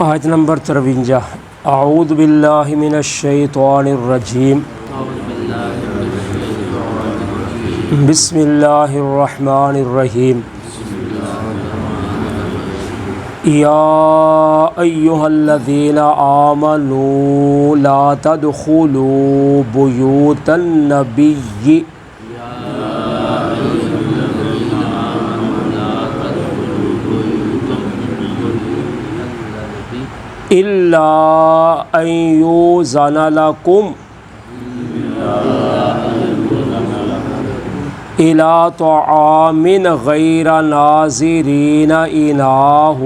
آیت نمبر 53 اعوذ باللہ من الشیطان الرجیم بسم اللہ الرحمن الرحیم یا ایہا الذین آمنوا لا تدخلوا بیوت النبی الا ان یؤذن لکم الى طعام غیر ناظرین اناہ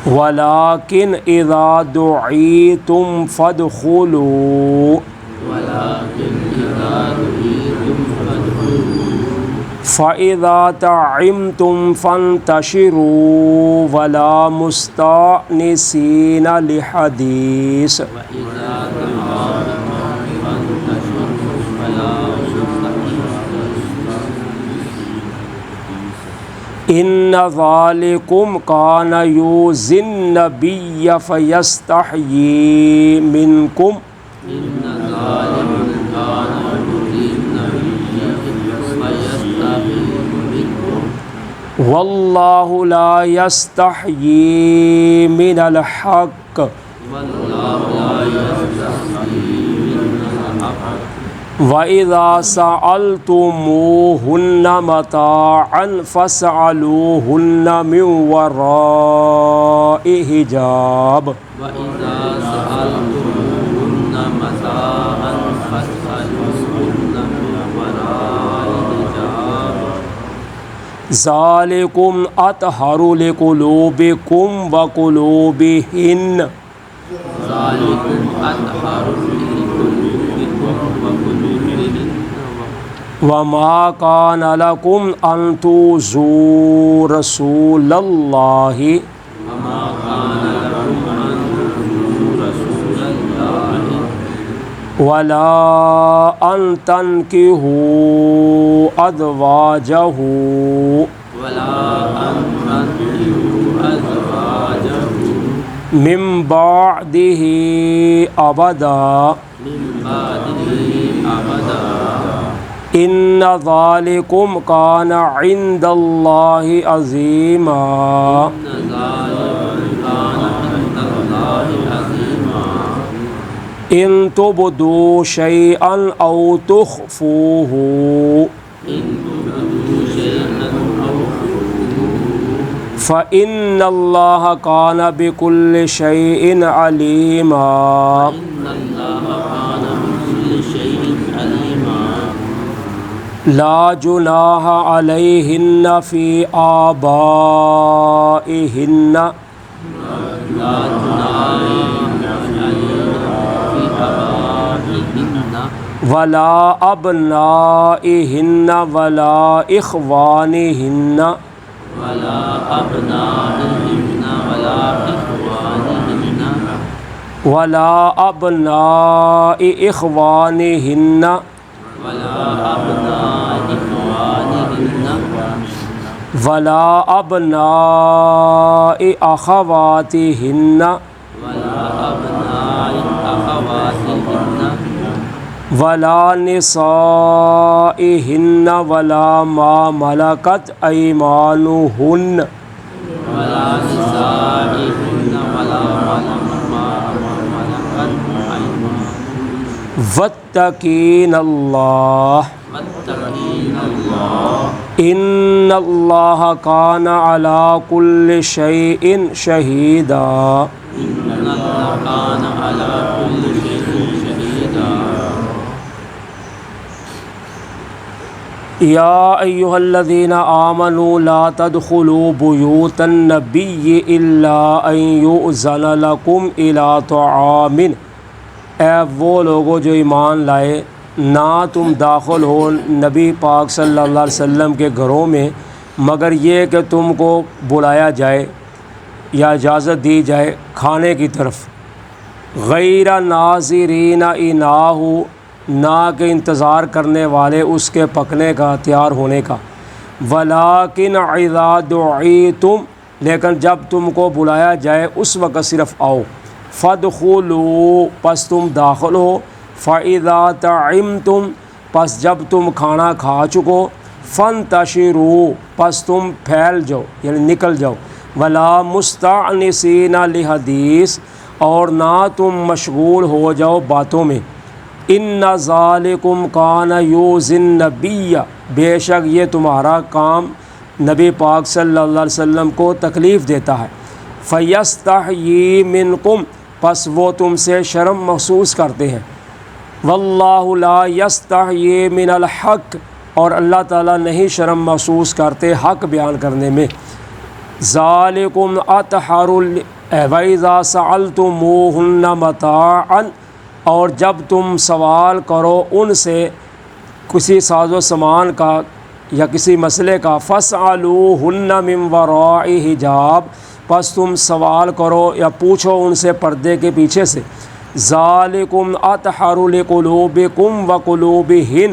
ولکن اذا دعیتم فادخلوا فَإِذَا طَعِمْتُمْ فَانْتَشِرُوا وَلَا مُسْتَأْنِسِينَ لِحَدِيثٍ إِنَّ ذَلِكُمْ كَانَ يُؤْذِي النَّبِيَّ فَيَسْتَحْيِي مِنْكُمْ واللہ لا یستحیی من الحق وَإِذَا سَأَلْتُمُوهُنَّ مَتَاعًا فَاسْأَلُوهُنَّ مِنْ وَرَاءِ حِجَابٍ ذالکم اطہر لقلوبکم وقلوبہن وما کان لکم ان تؤذوا رسول اللہ ولا ان تنکحوا ازواجہ من بعدہ ابدا ان ذالکم کان عند اللہ عظیما ان تبدوا شیئا او تخفوہ فإن اللہ کان بکل شیء علیما لا جناح علیہن فی آبائہن ولا ابنائہن ولا اخوانہن ولا ابناء اخوانہن ولا ابناء اخواتہن ولا نسائہن ولا ما ملکت ایمانہن واتقین اللہ ان اللہ کان علی کل شیء شہیدا یا ایہا الذین آمنوا لا تدخلوا بیوت النبی الا ان یؤذن لکم الی طعام، اے وہ لوگوں جو ایمان لائے، نہ تم داخل ہو نبی پاک صلی اللہ علیہ وسلم کے گھروں میں مگر یہ کہ تم کو بلایا جائے یا اجازت دی جائے کھانے کی طرف، غیر ناظرین اناہ، نہ کہ انتظار کرنے والے اس کے پکنے کا، تیار ہونے کا، ولیکن اذا دعیتم، لیکن جب تم کو بلایا جائے اس وقت صرف آؤ، فادخلوا، پس تم داخل ہو، فاذا طعمتم، پس جب تم کھانا کھا چکو، فانتشروا، پس تم پھیل جاؤ یعنی نکل جاؤ، ولا مستأنسین لحدیث، اور نہ تم مشغول ہو جاؤ باتوں میں، ان ذالکم کان یؤذی النبی، بے شک یہ تمہارا کام نبی پاک صلی اللہ علیہ وسلم کو تکلیف دیتا ہے، فیستحیی منکم، پس وہ تم سے شرم محسوس کرتے ہیں، واللہ لا یستحیی من الحق، اور اللہ تعالیٰ نہیں شرم محسوس کرتے حق بیان کرنے میں، ذالکم اطہر وَإِذَا سَأَلْتُمُوهُنَّ مَتَاعًا، اور جب تم سوال کرو ان سے کسی ساز و سامان کا یا کسی مسئلے کا، فَاسْأَلُوهُنَّ مِنْ وَرَاءِ حِجَاب، پس تم سوال کرو یا پوچھو ان سے پردے کے پیچھے سے، ذَالِكُمْ أَطْهَرُ لِقُلُوبِكُمْ وَقُلُوبِهِنْ،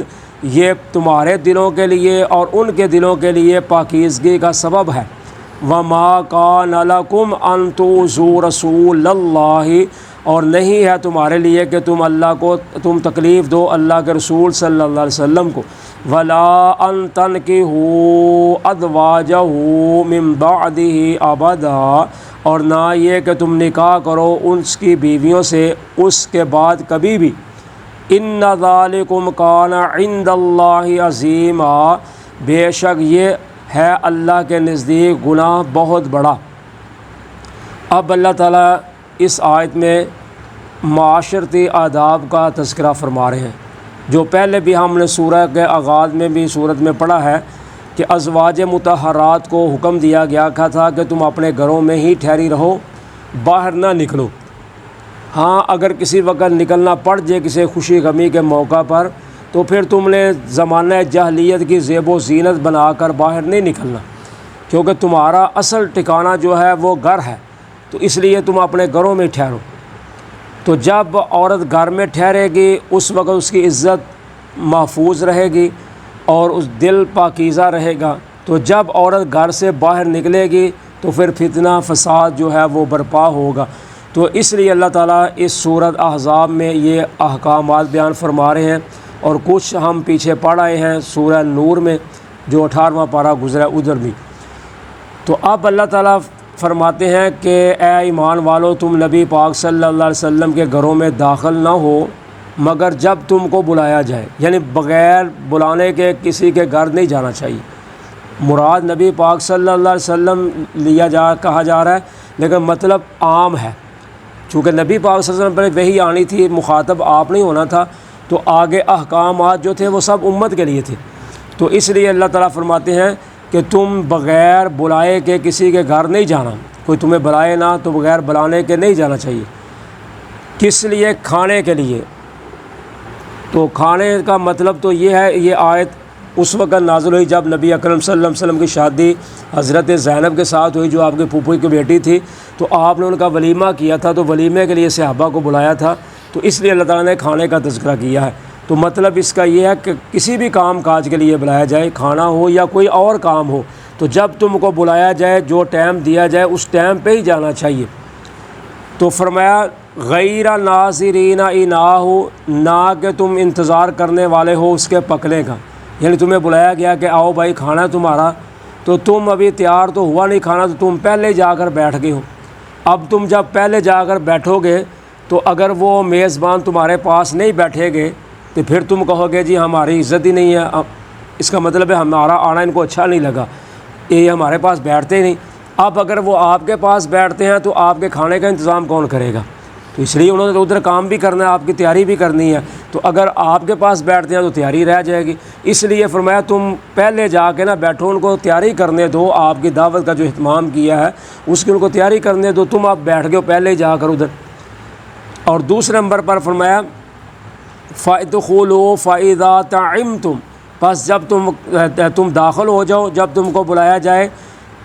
یہ تمہارے دلوں کے لیے اور ان کے دلوں کے لیے پاکیزگی کا سبب ہے، وَمَا كَانَ لَكُمْ أَن تُؤْذُوا رَسُولَ اللَّهِ، اور نہیں ہے تمہارے لیے کہ تم تکلیف دو اللہ کے رسول صلی اللہ علیہ وسلم کو، وَلَا أَن تَنكِحُوا أَزْوَاجَهُ مِن بَعْدِهِ أَبَدًا، اور نہ یہ کہ تم نکاح کرو اس کی بیویوں سے اس کے بعد کبھی بھی، إِنَّ ذَلِكُمْ كَانَ عِندَ اللَّهِ عَظِيمًا، بے شک یہ ہے اللہ کے نزدیک گناہ بہت بڑا۔ اب اللہ تعالیٰ اس آیت میں معاشرتی آداب کا تذکرہ فرما رہے ہیں، جو پہلے بھی ہم نے سورہ کے آغاز میں بھی صورت میں پڑھا ہے کہ ازواج مطہرات کو حکم دیا گیا تھا کہ تم اپنے گھروں میں ہی ٹھہری رہو، باہر نہ نکلو، ہاں اگر کسی وقت نکلنا پڑ جائے کسی خوشی غمی کے موقع پر تو پھر تم نے زمانہ جاہلیت کی زیب و زینت بنا کر باہر نہیں نکلنا، کیونکہ تمہارا اصل ٹھکانہ جو ہے وہ گھر ہے، تو اس لیے تم اپنے گھروں میں ٹھہرو۔ تو جب عورت گھر میں ٹھہرے گی اس وقت اس کی عزت محفوظ رہے گی اور اس دل پاکیزہ رہے گا، تو جب عورت گھر سے باہر نکلے گی تو پھر فتنہ فساد جو ہے وہ برپا ہوگا۔ تو اس لیے اللہ تعالیٰ اس سورۃ احزاب میں یہ احکامات بیان فرما رہے ہیں، اور کچھ ہم پیچھے پڑھ آئے ہیں سورہ نور میں جو 18واں پارہ گزرا ادھر بھی۔ تو اب اللہ تعالیٰ فرماتے ہیں کہ اے ایمان والو، تم نبی پاک صلی اللہ علیہ وسلم کے گھروں میں داخل نہ ہو مگر جب تم کو بلایا جائے، یعنی بغیر بلانے کے کسی کے گھر نہیں جانا چاہیے۔ مراد نبی پاک صلی اللہ علیہ وسلم کہا جا رہا ہے، لیکن مطلب عام ہے، چونکہ نبی پاک صلی اللہ علیہ وسلم پر وحی آنی تھی، مخاطب آپ نہیں ہونا تھا، تو آگے احکامات جو تھے وہ سب امت کے لیے تھے۔ تو اس لیے اللہ تعالیٰ فرماتے ہیں کہ تم بغیر بلائے کے کسی کے گھر نہیں جانا، کوئی تمہیں بلائے نہ تو بغیر بلانے کے نہیں جانا چاہیے۔ کس لیے؟ کھانے کے لیے۔ تو کھانے کا مطلب تو یہ ہے، یہ آیت اس وقت نازل ہوئی جب نبی اکرم صلی اللہ علیہ وسلم کی شادی حضرت زینب کے ساتھ ہوئی جو آپ کے پھوپھو کی بیٹی تھی، تو آپ نے ان کا ولیمہ کیا تھا، تو ولیمے کے لیے صحابہ کو بلایا تھا، تو اس لیے اللہ تعالیٰ نے کھانے کا تذکرہ کیا ہے۔ تو مطلب اس کا یہ ہے کہ کسی بھی کام کاج کے لیے بلایا جائے، کھانا ہو یا کوئی اور کام ہو، تو جب تم کو بلایا جائے، جو ٹائم دیا جائے اس ٹائم پہ ہی جانا چاہیے۔ تو فرمایا غیر ناظرین اناہ، نہ کہ تم انتظار کرنے والے ہو اس کے پکنے کا، یعنی تمہیں بلایا گیا کہ آؤ بھائی کھانا ہے تمہارا، تو تم ابھی تیار تو ہوا نہیں کھانا، تو تم پہلے جا کر بیٹھ گئے ہو۔ اب تم جب پہلے جا کر بیٹھو گے تو اگر وہ میزبان تمہارے پاس نہیں بیٹھے گے تو پھر تم کہو گے جی ہماری عزت ہی نہیں ہے، اس کا مطلب ہے ہمارا آنا ان کو اچھا نہیں لگا، یہ ہمارے پاس بیٹھتے ہی نہیں۔ اب اگر وہ آپ کے پاس بیٹھتے ہیں تو آپ کے کھانے کا انتظام کون کرے گا؟ تو اس لیے انہوں نے ادھر کام بھی کرنا ہے، آپ کی تیاری بھی کرنی ہے، تو اگر آپ کے پاس بیٹھتے ہیں تو تیاری رہ جائے گی۔ اس لیے فرمایا تم پہلے جا کے نہ بیٹھو، ان کو تیاری کرنے دو، آپ کی دعوت کا جو اہتمام کیا ہے اس کی ان کو تیاری کرنے دو، تم آپ بیٹھ گئے ہو پہلے جا کر ادھر۔ اور دوسرے نمبر پر فرمایا فَادْخُلُوا فَإِذَا طَعِمْتُمْ، پس جب تم داخل ہو جاؤ، جب تم کو بلایا جائے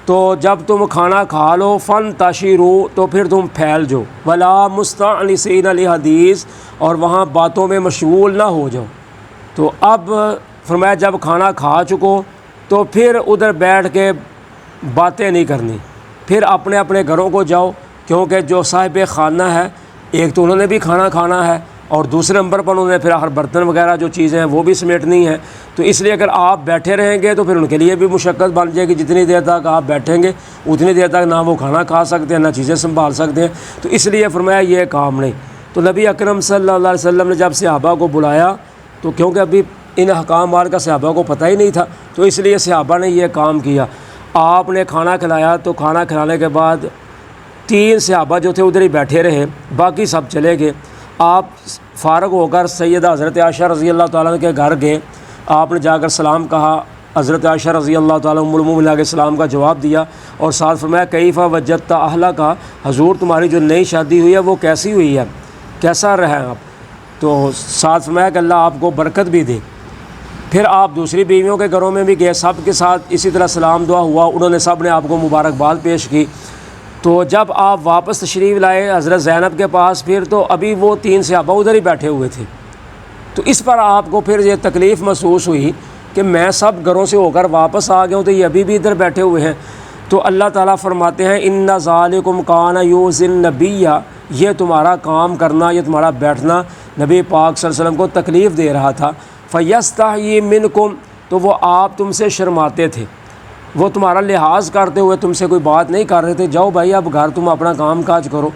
تو جب تم کھانا کھا لو، فَانْتَشِرُوا، تو پھر تم پھیل جاؤ، وَلَا مُسْتَأْنِسِينَ لِحَدِيثٍ، اور وہاں باتوں میں مشغول نہ ہو جاؤ۔ تو اب فرمایا جب کھانا کھا چکو تو پھر ادھر بیٹھ کے باتیں نہیں کرنی، پھر اپنے اپنے گھروں کو جاؤ، کیونکہ جو صاحب خانہ ہے ایک تو انہوں نے بھی کھانا کھانا ہے، اور دوسرے نمبر پر انہوں نے پھر ہر برتن وغیرہ جو چیزیں ہیں وہ بھی سمیٹنی ہیں۔ تو اس لیے اگر آپ بیٹھے رہیں گے تو پھر ان کے لیے بھی مشقت بن جائے گی، جتنی دیر تک آپ بیٹھیں گے اتنی دیر تک نہ وہ کھانا کھا سکتے ہیں نہ چیزیں سنبھال سکتے ہیں۔ تو اس لیے فرمایا یہ کام نہیں۔ تو نبی اکرم صلی اللہ علیہ وسلم نے جب صحابہ کو بلایا تو کیونکہ ابھی ان احکامات کا صحابہ کو پتہ ہی نہیں تھا، تو اس لیے صحابہ نے یہ کام کیا۔ آپ نے کھانا کھلایا تو کھانا کھلانے کے بعد 3 صحابہ جو تھے ادھر ہی بیٹھے رہے، باقی سب چلے گئے۔ آپ فارغ ہو کر سیدہ حضرت عائشہ رضی اللہ تعالیٰ کے گھر گئے، آپ نے جا کر سلام کہا، حضرت عائشہ رضی اللہ تعالیٰ ام المؤمنین علیہ السلام کا جواب دیا، اور ساتھ فرمایا کیف وجدت اہلک، حضور تمہاری جو نئی شادی ہوئی ہے وہ کیسی ہوئی ہے، کیسا رہے ہیں آپ؟ تو ساتھ فرمایا کہ اللہ آپ کو برکت بھی دے۔ پھر آپ دوسری بیویوں کے گھروں میں بھی گئے، سب کے ساتھ اسی طرح سلام دعا ہوا، انہوں نے سب نے آپ کو مبارکباد پیش کی۔ تو جب آپ واپس تشریف لائے حضرت زینب کے پاس، پھر تو ابھی وہ 3 صحابہ ادھر ہی بیٹھے ہوئے تھے۔ تو اس پر آپ کو پھر یہ تکلیف محسوس ہوئی کہ میں سب گھروں سے ہو کر واپس آ گیا ہوں تو یہ ابھی بھی ادھر بیٹھے ہوئے ہیں۔ تو اللہ تعالیٰ فرماتے ہیں ان ذالکم کان یؤذی النبی، یہ تمہارا کام کرنا، یہ تمہارا بیٹھنا نبی پاک صلی اللہ علیہ وسلم کو تکلیف دے رہا تھا۔ فیستحیی منکم، تو وہ آپ تم سے شرماتے تھے، وہ تمہارا لحاظ کرتے ہوئے تم سے کوئی بات نہیں کر رہے تھے، جاؤ بھائی اب گھر تم اپنا کام کاج کرو،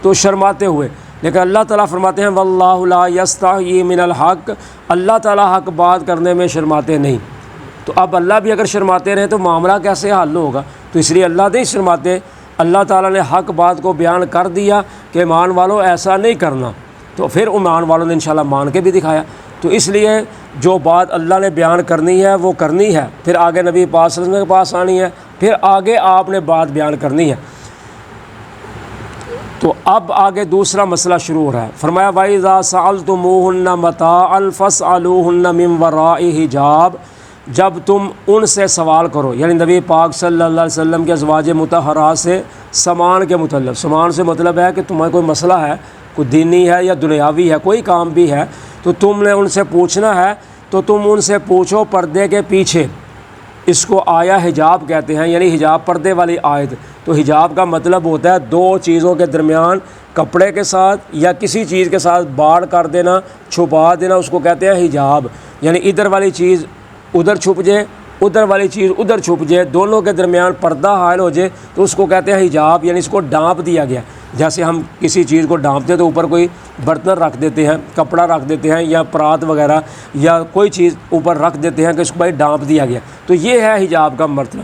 تو شرماتے ہوئے۔ لیکن اللہ تعالیٰ فرماتے ہیں واللہ لا یستحیی من الحق، اللہ تعالیٰ حق بات کرنے میں شرماتے نہیں۔ تو اب اللہ بھی اگر شرماتے رہے تو معاملہ کیسے حل ہوگا؟ تو اس لیے اللہ نہیں شرماتے، اللہ تعالیٰ نے حق بات کو بیان کر دیا کہ ایمان والوں ایسا نہیں کرنا، تو پھر ایمان والوں نے انشاءاللہ مان کے بھی دکھایا۔ تو اس لیے جو بات اللہ نے بیان کرنی ہے وہ کرنی ہے، پھر آگے نبی پاک صلی اللہ علیہ وسلم کے پاس آنی ہے، پھر آگے آپ نے بات بیان کرنی ہے۔ تو اب آگے دوسرا مسئلہ شروع ہو رہا ہے، فرمایا وَإِذَا سَأَلْتُمُوهُنَّ مَتَاعًا فَاسْأَلُوهُنَّ مِنْ وَرَاءِ حِجَابٍ، جب تم ان سے سوال کرو، یعنی نبی پاک صلی اللہ علیہ وسلم کے ازواج مطہرات سے سامان کے متعلق، سامان سے مطلب ہے کہ تمہیں کوئی مسئلہ ہے، کوئی دینی ہے یا دنیاوی ہے، کوئی کام بھی ہے تو تم نے ان سے پوچھنا ہے، تو تم ان سے پوچھو پردے کے پیچھے۔ اس کو آیا حجاب کہتے ہیں، یعنی حجاب پردے والی آیت۔ تو حجاب کا مطلب ہوتا ہے 2 چیزوں کے درمیان کپڑے کے ساتھ یا کسی چیز کے ساتھ باڑ کر دینا، چھپا دینا، اس کو کہتے ہیں حجاب۔ یعنی ادھر والی چیز ادھر چھپ جائے، ادھر والی چیز ادھر چھپ جائے، دونوں کے درمیان پردہ حائل ہو جائے تو اس کو کہتے ہیں حجاب، یعنی اس کو ڈھانپ دیا گیا۔ جیسے ہم کسی چیز کو ڈھانپتے ہیں تو اوپر کوئی برتن رکھ دیتے ہیں، کپڑا رکھ دیتے ہیں یا پرات وغیرہ یا کوئی چیز اوپر رکھ دیتے ہیں کہ اس کو بھائی ڈھانپ دیا گیا، تو یہ ہے حجاب کا مطلب۔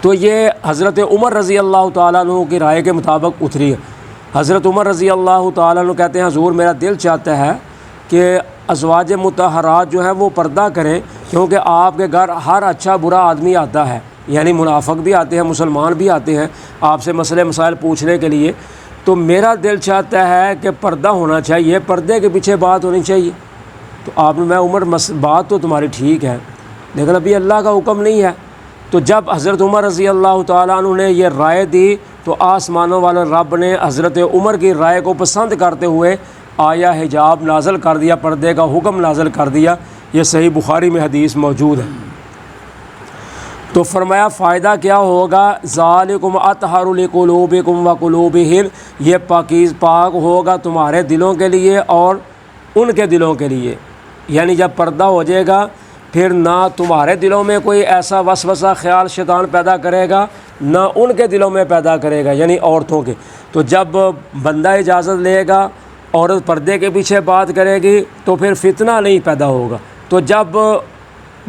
تو یہ حضرت عمر رضی اللہ تعالیٰ عنہ کی رائے کے مطابق اتری ہے۔ حضرت عمر رضی اللہ تعالیٰ عنہ کہتے ہیں حضور میرا دل چاہتا ہے کہ ازواج مطہرات جو ہیں وہ پردہ کریں، کیونکہ آپ کے گھر ہر اچھا برا آدمی آتا ہے، یعنی منافق بھی آتے ہیں، مسلمان بھی آتے ہیں آپ سے مسئلے مسائل پوچھنے کے لیے۔ تو میرا دل چاہتا ہے کہ پردہ ہونا چاہیے، پردے کے پیچھے بات ہونی چاہیے۔ تو آپ نے میں عمر بات تو تمہاری ٹھیک ہے لیکن ابھی اللہ کا حکم نہیں ہے۔ تو جب حضرت عمر رضی اللہ تعالیٰ عنہ نے یہ رائے دی تو آسمانوں والے رب نے حضرت عمر کی رائے کو پسند کرتے ہوئے آیا حجاب نازل کر دیا، پردے کا حکم نازل کر دیا۔ یہ صحیح بخاری میں حدیث موجود ہے۔ تو فرمایا فائدہ کیا ہوگا؟ ذالکم اطہر لقلوبکم وقلوبہن، یہ پاک ہوگا تمہارے دلوں کے لیے اور ان کے دلوں کے لیے۔ یعنی جب پردہ ہو جائے گا پھر نہ تمہارے دلوں میں کوئی ایسا وسوسہ خیال شیطان پیدا کرے گا، نہ ان کے دلوں میں پیدا کرے گا، یعنی عورتوں کے۔ تو جب بندہ اجازت لے گا، عورت پردے کے پیچھے بات کرے گی تو پھر فتنہ نہیں پیدا ہوگا۔ تو جب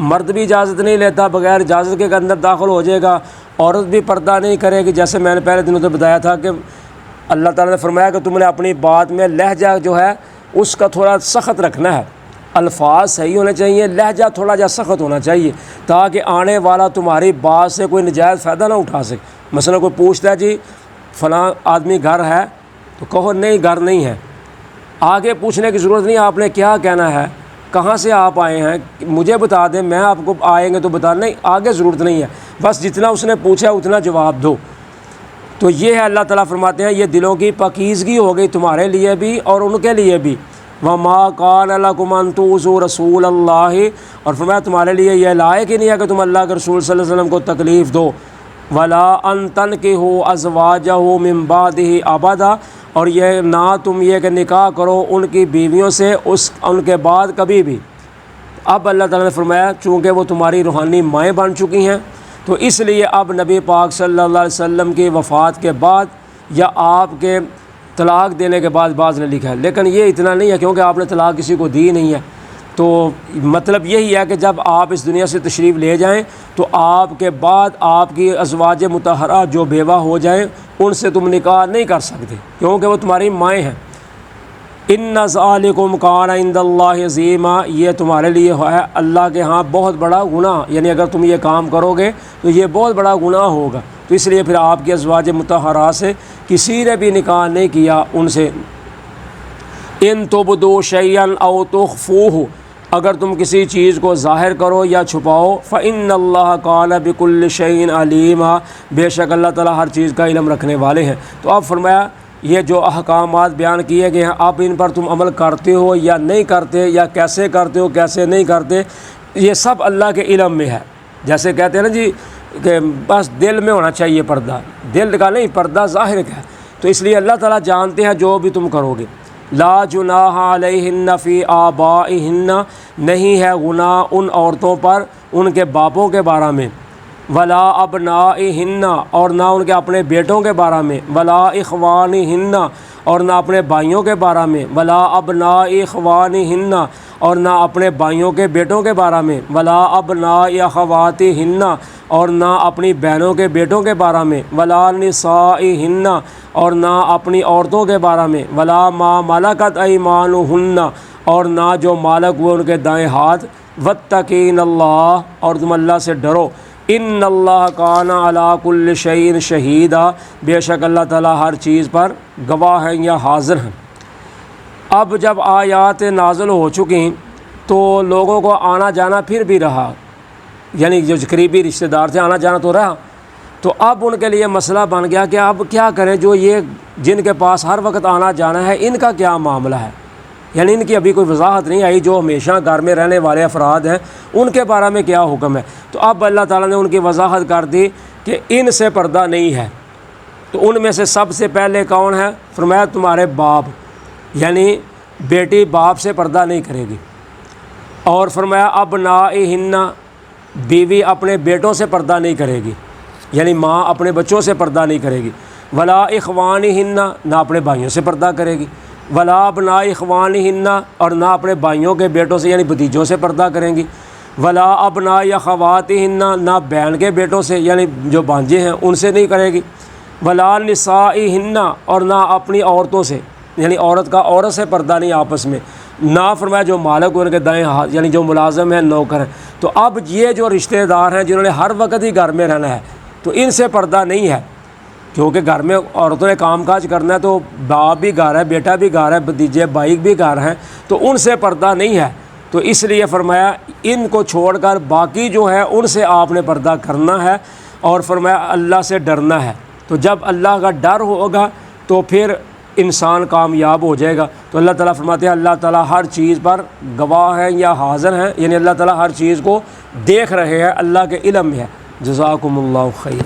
مرد بھی اجازت نہیں لیتا، بغیر اجازت کے اندر داخل ہو جائے گا، عورت بھی پردہ نہیں کرے گی۔ جیسے میں نے پہلے دنوں تو بتایا تھا کہ اللہ تعالیٰ نے فرمایا کہ تم نے اپنی بات میں لہجہ جو ہے اس کا تھوڑا سخت رکھنا ہے، الفاظ صحیح ہونے چاہیے، لہجہ تھوڑا جا سخت ہونا چاہیے تاکہ آنے والا تمہاری بات سے کوئی نجائز فائدہ نہ اٹھا سکے۔ مثلا کوئی پوچھتا ہے جی فلاں آدمی گھر ہے، تو کہو نہیں گھر نہیں ہے، آگے پوچھنے کی ضرورت نہیں، آپ نے کیا کہنا ہے، کہاں سے آپ آئے ہیں مجھے بتا دیں، میں آپ کو آئیں گے تو بتا، نہیں آگے ضرورت نہیں ہے، بس جتنا اس نے پوچھا اتنا جواب دو۔ تو یہ ہے اللہ تعالیٰ فرماتے ہیں یہ دلوں کی پاکیزگی ہو گئی تمہارے لیے بھی اور ان کے لیے بھی۔ وما کان لکم ان تؤذوا رسول اللہ، اور فرمایا تمہارے لیے یہ لائق ہی نہیں ہے کہ تم اللہ کے رسول صلی اللہ علیہ وسلم کو تکلیف دو، ولا ان تنکحوا ازواجہ من بعدہ ابدا، اور یہ نہ تم یہ کہ نکاح کرو ان کی بیویوں سے ان کے بعد کبھی بھی۔ اب اللہ تعالیٰ نے فرمایا چونکہ وہ تمہاری روحانی مائیں بن چکی ہیں، تو اس لیے اب نبی پاک صلی اللہ علیہ وسلم کی وفات کے بعد یا آپ کے طلاق دینے کے بعد بعض نے لکھا ہے، لیکن یہ اتنا نہیں ہے کیونکہ آپ نے طلاق کسی کو دی نہیں ہے، تو مطلب یہی ہے کہ جب آپ اس دنیا سے تشریف لے جائیں تو آپ کے بعد آپ کی ازواج مطہرہ جو بیوہ ہو جائیں ان سے تم نکاح نہیں کر سکتے کیونکہ وہ تمہاری مائیں ہیں۔ ان ذالکم کان عند اللہ عظیما، یہ تمہارے لیے ہے اللہ کے ہاں بہت بڑا گناہ، یعنی اگر تم یہ کام کرو گے تو یہ بہت بڑا گناہ ہوگا، تو اس لیے پھر آپ کی ازواج مطہرہ سے کسی نے بھی نکاح نہیں کیا ان سے۔ ان تبدوا شیئا او تخفوہ، اگر تم کسی چیز کو ظاہر کرو یا چھپاؤ، فإن اللہ کان بکل شیء علیما، بے شک اللہ تعالیٰ ہر چیز کا علم رکھنے والے ہیں۔ تو اب فرمایا یہ جو احکامات بیان کیے گئے ہیں اب ان پر تم عمل کرتے ہو یا نہیں کرتے، یا کیسے کرتے ہو کیسے نہیں کرتے، یہ سب اللہ کے علم میں ہے۔ جیسے کہتے ہیں نا جی کہ بس دل میں ہونا چاہیے پردہ، دل کا نہیں، پردہ ظاہر کا ہے، تو اس لیے اللہ تعالیٰ جانتے ہیں جو بھی تم کرو گے۔ لا جناح علیہن فی آبائہن، نہیں ہے گناہ ان عورتوں پر ان کے باپوں کے بارے میں، ولا ابنائہن، اور نہ ان کے اپنے بیٹوں کے بارے میں، ولا اخوانہن، اور نہ اپنے بھائیوں کے بارے میں، ولا ابناء اخوانہن، اور نہ اپنے بھائیوں کے بیٹوں کے بارے میں، ولا ابناء اخواتہن، اور نہ اپنی بہنوں کے بیٹوں کے بارے میں، ولا نسائہن، اور نہ اپنی عورتوں کے بارے میں، ولا ما ملکت ایمانہن، اور نہ جو مالک ہوئے ان کے دائیں ہاتھ، واتقین اللہ، اور تم اللہ سے ڈرو، ان اللہ کان علی کل شیء شہیدا، بے شک اللہ تعالیٰ ہر چیز پر گواہ ہیں یا حاضر ہیں۔ اب جب آیات نازل ہو چکی تو لوگوں کو آنا جانا پھر بھی رہا، یعنی جو قریبی رشتہ دار تھے آنا جانا تو رہا، تو اب ان کے لیے مسئلہ بن گیا کہ اب کیا کریں، جو یہ جن کے پاس ہر وقت آنا جانا ہے ان کا کیا معاملہ ہے، یعنی ان کی ابھی کوئی وضاحت نہیں آئی، جو ہمیشہ گھر میں رہنے والے افراد ہیں ان کے بارے میں کیا حکم ہے، تو اب اللہ تعالیٰ نے ان کی وضاحت کر دی کہ ان سے پردہ نہیں ہے۔ تو ان میں سے سب سے پہلے کون ہے؟ فرمایا تمہارے باپ، یعنی بیٹی باپ سے پردہ نہیں کرے گی، اور فرمایا ابنائہن، بیوی اپنے بیٹوں سے پردہ نہیں کرے گی، یعنی ماں اپنے بچوں سے پردہ نہیں کرے گی، ولا اخوانہن، نہ اپنے بھائیوں سے پردہ کرے گی، ولا ابناء اخوانہن، اور نہ اپنے بھائیوں کے بیٹوں سے یعنی بھتیجوں سے پردہ کریں گی، ولا ابناء اخواتہن، نہ بہن کے بیٹوں سے یعنی جو بھانجے ہیں ان سے نہیں کرے گی، ولا نسائہن، اور نہ اپنی عورتوں سے یعنی عورت کا عورت سے پردہ نہیں آپس میں، نہ فرمایا جو مالک ان کے دائیں ہاتھ یعنی جو ملازم ہیں نوکر ہیں۔ تو اب یہ جو رشتہ دار ہیں جنہوں نے ہر وقت ہی گھر میں رہنا ہے تو ان سے پردہ نہیں ہے، کیونکہ گھر میں عورتوں نے کام کاج کرنا ہے، تو باپ بھی گھر ہے، بیٹا بھی گھر ہے، بھتیجے بھائی بھی گھر ہیں، تو ان سے پردہ نہیں ہے، تو اس لیے فرمایا ان کو چھوڑ کر باقی جو ہے ان سے آپ نے پردہ کرنا ہے، اور فرمایا اللہ سے ڈرنا ہے۔ تو جب اللہ کا ڈر ہوگا تو پھر انسان کامیاب ہو جائے گا۔ تو اللہ تعالیٰ فرماتے ہیں اللہ تعالیٰ ہر چیز پر گواہ ہیں یا حاضر ہیں، یعنی اللہ تعالیٰ ہر چیز کو دیکھ رہے ہیں، اللہ کے علم میں ہے۔ جزاکم اللہ خیر۔